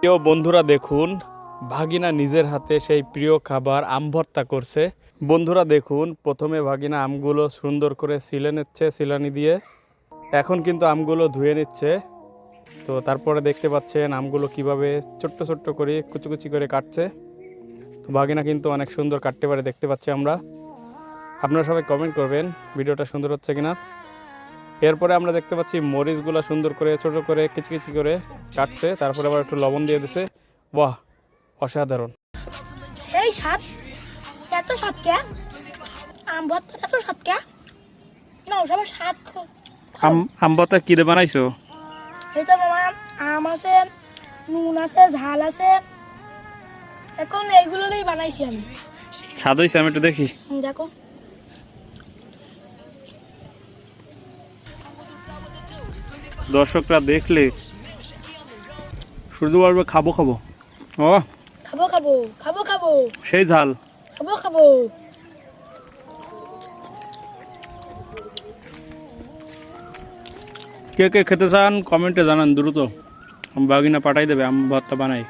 প্রিয় বন্ধুরা দেখুন, ভাগিনা নিজের হাতে সেই প্রিয় খাবার আম ভর্তা করছে। বন্ধুরা দেখুন, প্রথমে ভাগিনা আমগুলো সুন্দর করে ছিলে নিচ্ছে ছিলানি দিয়ে। এখন কিন্তু আমগুলো ধুয়ে নিচ্ছে। তো তারপরে দেখতে পাচ্ছেন আমগুলো কিভাবে ছোট্ট ছোট্ট করে কুচি কুচি করে কাটছে। তো ভাগিনা কিন্তু অনেক সুন্দর কাটতে পারে, দেখতে পাচ্ছি আমরা। আপনারা সবাই কমেন্ট করবেন ভিডিওটা সুন্দর হচ্ছে কিনা। এরপরে আমরা দেখতে পাচ্ছি মরিচগুলো সুন্দর করে ছোট করে কিচকিচি করে কাটছে, তারপরে আবার একটু লবণ দিয়ে দিছে। বাহ, অসাধারণ। সেই স্বাদ, এত স্বাদ কে? আম ভর্তা এত স্বাদ কে? না সবার স্বাদ আম ভর্তা কি দিয়ে বানাইছো? এই তো মামা, আম আছে, নুন আছে, ঝাল আছে, এখন এইগুলো দিয়েই বানাইছি আমি। স্বাদ হয়েছে? আমি একটু দেখি। দেখো, দর্শকরা দেখলে শুধু বলবে খাবো খাবো। ও খাবো খাবো খাবো খাবো সেই ঝাল। খাবো খাবো। কে কে খেতে চান কমেন্টে জানান দ্রুত, বাগিনা পাঠাই দেবে আম ভর্তা বানাই।